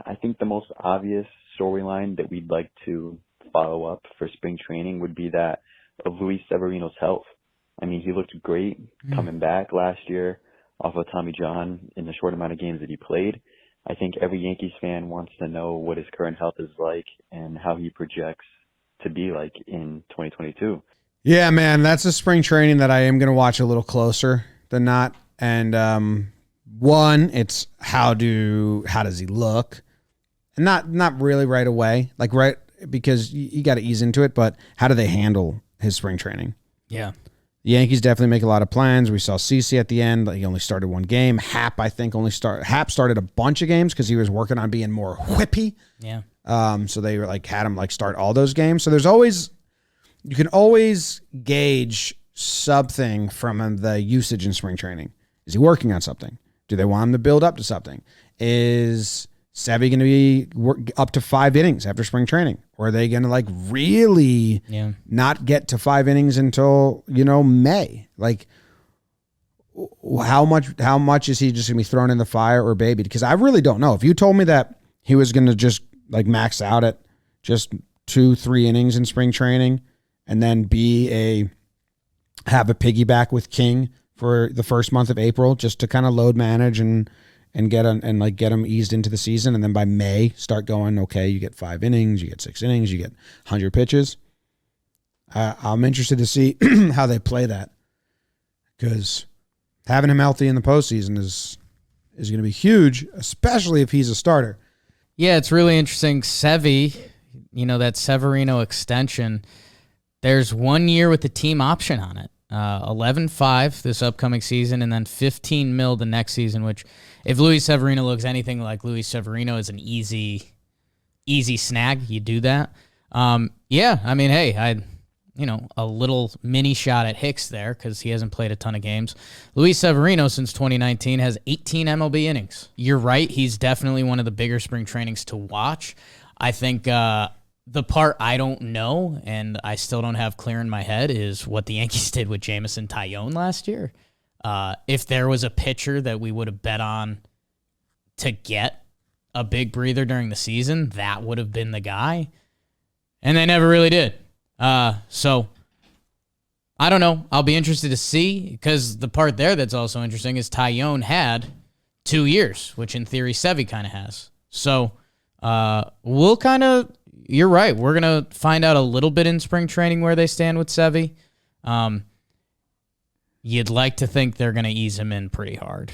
I think the most obvious storyline that we'd like to follow up for spring training would be that of Luis Severino's health. I mean, he looked great coming back last year off of Tommy John in the short amount of games that he played. I think every Yankees fan wants to know what his current health is like and how he projects to be like in 2022. Yeah, man, that's a spring training that I am going to watch a little closer than not. And one, it's how does he look? And not really right away, like right, because you got to ease into it, but how do they handle his spring training? Yeah. The Yankees definitely make a lot of plans. We saw CeCe at the end. He only started one game. Hap, I think, Hap started a bunch of games because he was working on being more whippy. Yeah. So they were had him start all those games. So you can always gauge something from the usage in spring training. Is he working on something? Do they want him to build up to something? Is Sevy going to be up to 5 innings after spring training? Or are they going to really not get to 5 innings until, May? How much is he just going to be thrown in the fire or baby? Because I really don't know. If you told me that he was going to just max out at just 2-3 innings in spring training and then have a piggyback with King for the first month of April just to kind of load manage and get him eased into the season, and then by May start going, okay, you get 5 innings, you get 6 innings, you get 100 pitches. I'm interested to see how they play that, because having him healthy in the postseason is going to be huge, especially if he's a starter. Yeah, it's really interesting. Sevy, that Severino extension, there's 1 year with the team option on it. 11.5 this upcoming season, and then $15 million the next season, which if Luis Severino looks anything like Luis Severino is an easy snag. You do that. Yeah, I mean, hey, a little mini shot at Hicks there because he hasn't played a ton of games. Luis Severino since 2019 has 18 MLB innings. You're right. He's definitely one of the bigger spring trainings to watch. I think the part I don't know, and I still don't have clear in my head, is what the Yankees did with Jameson Taillon last year. If there was a pitcher that we would have bet on to get a big breather during the season, that would have been the guy. And they never really did. So I don't know. I'll be interested to see, because the part there that's also interesting is Taillon had 2 years, which in theory Sevy kind of has. So we'll kind of... You're right. We're going to find out a little bit in spring training where they stand with Sevy. You'd like to think they're going to ease him in pretty hard.